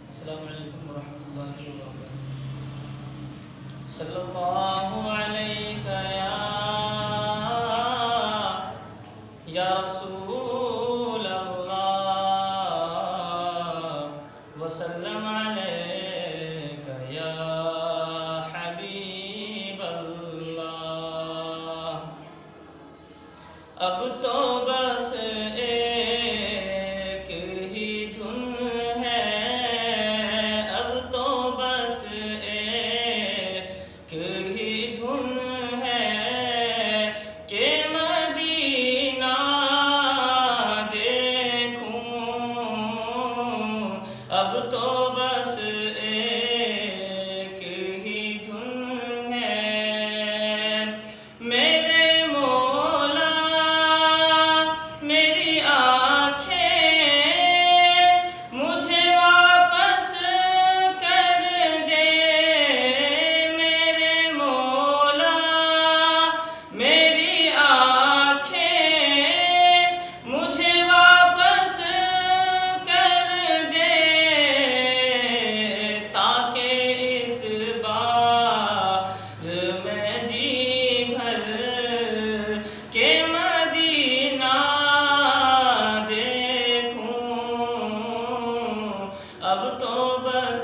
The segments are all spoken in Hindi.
अस्सलामु अलैकुम वरहमतुल्लाहि वबरकातुहू। सल्लल्लाहु अलैका या रसूल अल्लाह वसल्लम अलैका या हबीब अल्लाह। अब तो बस एक ही धुन है, अब तो बस एक ही धुन है कि मदीना देखूं। अब तो बस एक ही धुन है। मेरे मौला मेरी आँखें मुझे वापस कर दे। मेरे मौला मेरी आँखें मुझे वापस कर दे, ताकि इस बार मैं जी भर के मदीना देखूं। अब तो बस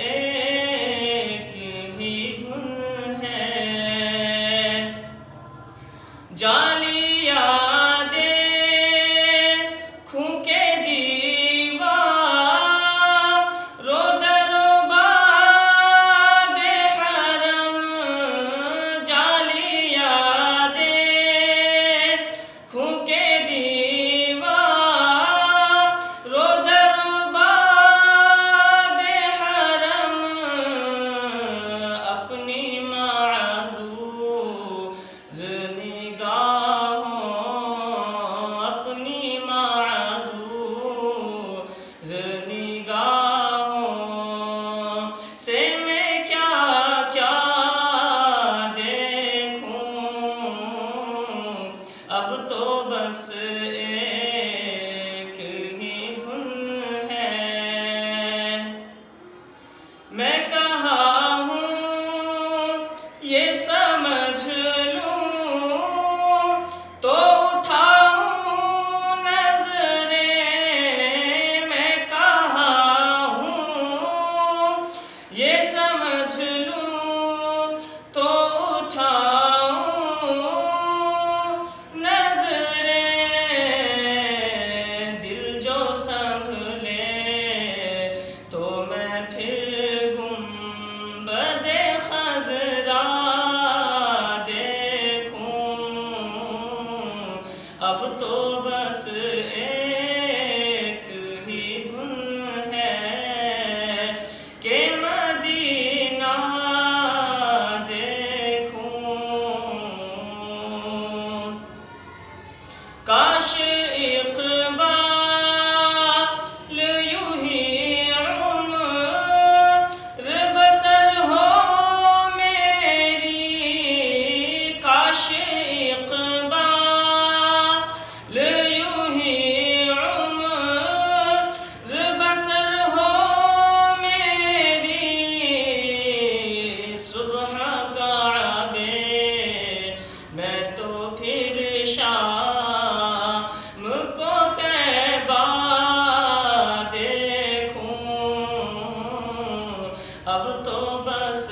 एक ही धुन है। जाली यादें खूं के दीवार, रो दरो बाबे हरम। जाली यादें खूं के दीवार, रो दरो बाबे हरम। अपनी माज़ूर निगाहों, अपनी माज़ूर निगाहों से मैं क्या क्या देखूं। अब तो बस एक ही धुन है। मैं कहाँ हूँ ये समझ लूं तो उठाऊं नजरें। मैं कहाँ हूँ ये समझ लूं तो उठाऊं नजरें। दिल जो संभले तो मैं फिर गुंबदे खज़रा देखूं। अब तो बस एक ही धुन है कि मदीना देखूं। काश इक़बाल यूं ही उम्र बसर हो मेरी। काश इक़बाल यूं ही उम्र बसर हो मेरी। सुबह काबे मैं तो फिर शाम को तैबा देखूं। अब तो बस